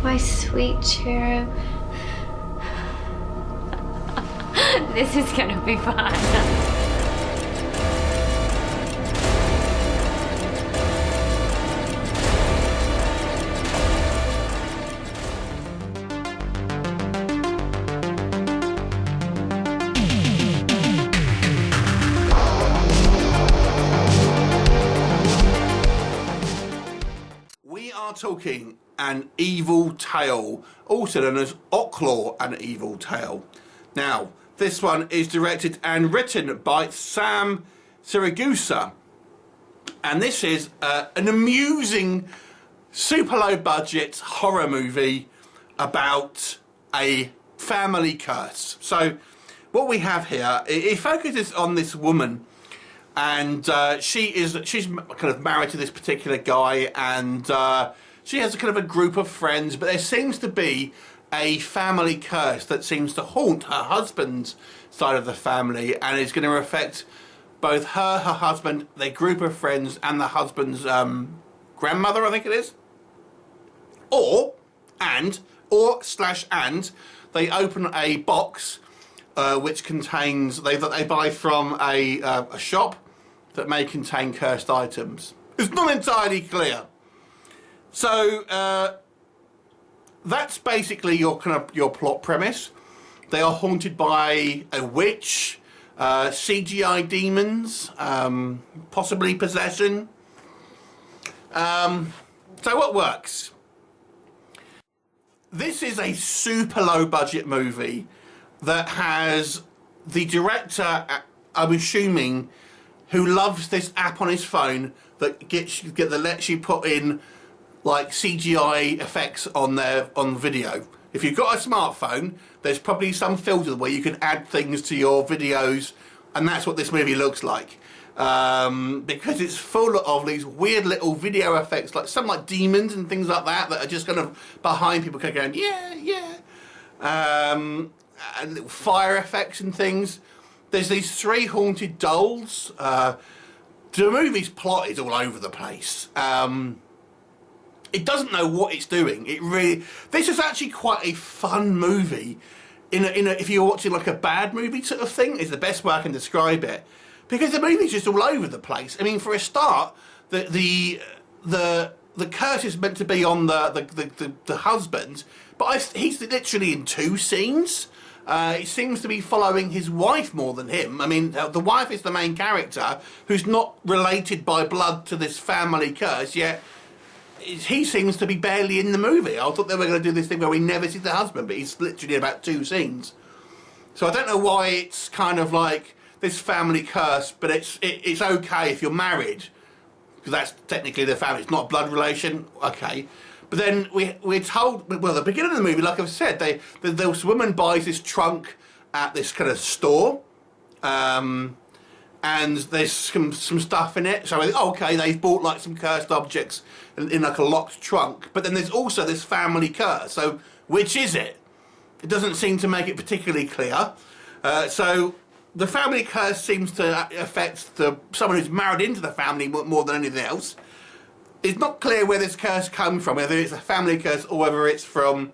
My sweet cherub. This is gonna be fun. We are talking An Evil Tale, also known as Ocklaw, An Evil Tale. Now, this one is directed and written by Sam Siragusa, and this is an amusing, super low budget horror movie about a family curse. So what we have here, it focuses on this woman, and she's kind of married to this particular guy, and she has a kind of a group of friends, but there seems to be a family curse that seems to haunt her husband's side of the family, and is going to affect both her husband, their group of friends, and the husband's grandmother, I think it is. Or they open a box which contains, they buy from a shop that may contain cursed items. It's not entirely clear. So that's basically your plot premise. They are haunted by a witch, CGI demons, possibly possession. So what works? This is a super low budget movie that has the director, I'm assuming, who loves this app on his phone that lets you put in like CGI effects on video. If you've got a smartphone, there's probably some filter where you can add things to your videos, and that's what this movie looks like. Because it's full of these weird little video effects, like some like demons and things like that are just kind of behind people kind of going, yeah, yeah. And little fire effects and things. There's these 3 haunted dolls. The movie's plot is all over the place. It doesn't know what it's doing. This is actually quite a fun movie. If you're watching like a bad movie sort of thing, is the best way I can describe it. Because the movie's just all over the place. I mean, for a start, the curse is meant to be on the husband, but he's literally in 2 scenes. It seems to be following his wife more than him. I mean, the wife is the main character, who's not related by blood to this family curse, yet he seems to be barely in the movie. I thought they were going to do this thing where we never see the husband, but he's literally in about 2 scenes. So I don't know why it's kind of like this family curse, but it's okay if you're married, because that's technically the family. It's not a blood relation, okay. But then we're told, well, the beginning of the movie, like I've said, this woman buys this trunk at this kind of store, and there's some stuff in it. So, okay, they've bought like some cursed objects in like a locked trunk. But then there's also this family curse. So, which is it? It doesn't seem to make it particularly clear. So, the family curse seems to affect someone who's married into the family more than anything else. It's not clear where this curse comes from, whether it's a family curse or whether it's from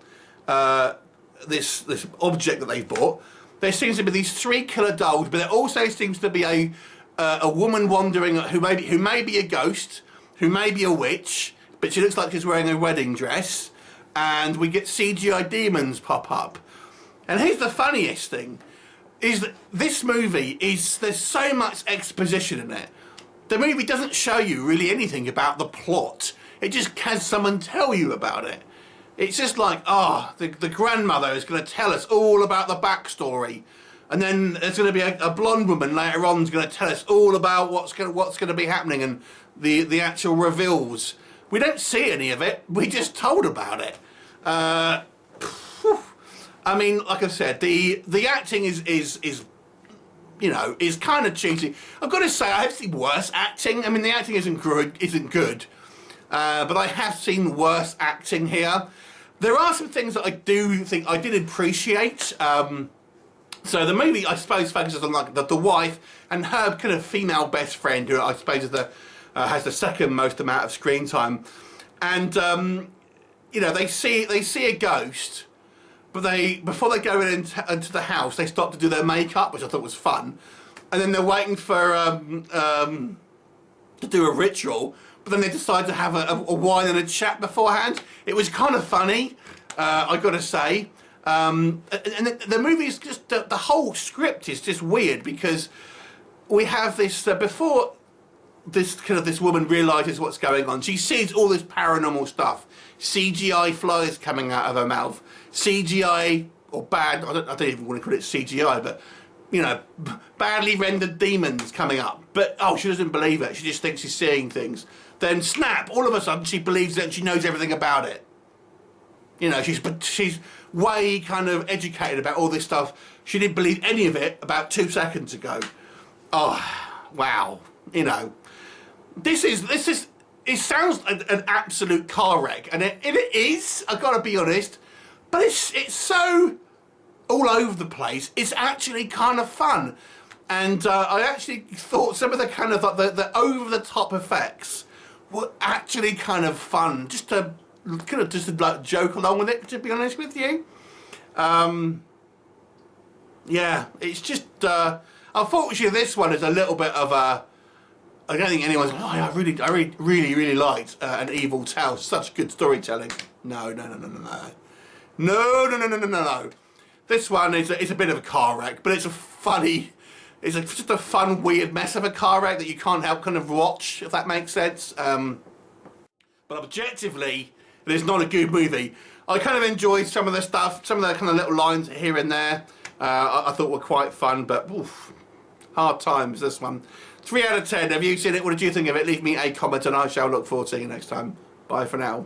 this object that they've bought. There seems to be these 3 killer dolls, but there also seems to be a woman wandering who may be a ghost, who may be a witch, but she looks like she's wearing a wedding dress, and we get CGI demons pop up. And here's the funniest thing, is that this movie there's so much exposition in it. The movie doesn't show you really anything about the plot. It just has someone tell you about it. It's just like, the grandmother is going to tell us all about the backstory. And then there's going to be a blonde woman later on who's going to tell us all about what's going to be happening and the actual reveals. We don't see any of it. We just told about it. I mean, like I said, the acting is kind of cheesy. I've got to say, I have seen worse acting. I mean, the acting isn't good, but I have seen worse acting here. There are some things that I do think I did appreciate. So the movie, I suppose, focuses on like the wife and her kind of female best friend, who I suppose is has the second most amount of screen time. And you know, they see a ghost, but before they go into the house, they stop to do their makeup, which I thought was fun, and then they're waiting for to do a ritual, but then they decide to have a wine and a chat beforehand. It was kind of funny, I got to say. And the movie is just the whole script is just weird, because we have this before this woman realizes what's going on. She sees all this paranormal stuff, CGI flies coming out of her mouth, CGI or bad. I don't even want to call it CGI, but you know, badly rendered demons coming up. But oh, she doesn't believe it. She just thinks she's seeing things. Then snap! All of a sudden, she believes it and she knows everything about it. You know, she's way kind of educated about all this stuff. She didn't believe any of it about 2 seconds ago. Oh, wow. You know, this is. It sounds like an absolute car wreck, and it is. I've got to be honest, but it's so all over the place. It's actually kind of fun, and I actually thought some of the kind of like the over the top effects were actually kind of fun, just to like joke along with it, to be honest with you. Yeah, it's just unfortunately this one is a little bit of a, I don't think anyone's like, oh, I really liked An Evil Tale. Such good storytelling. No. This one is a bit of a car wreck, but it's just a fun, weird mess of a car wreck that you can't help kind of watch, if that makes sense. But objectively, it is not a good movie. I kind of enjoyed some of the stuff, some of the kind of little lines here and there. I thought were quite fun, but oof, hard times, this one. 3 out of 10. Have you seen it? What did you think of it? Leave me a comment and I shall look forward to seeing you next time. Bye for now.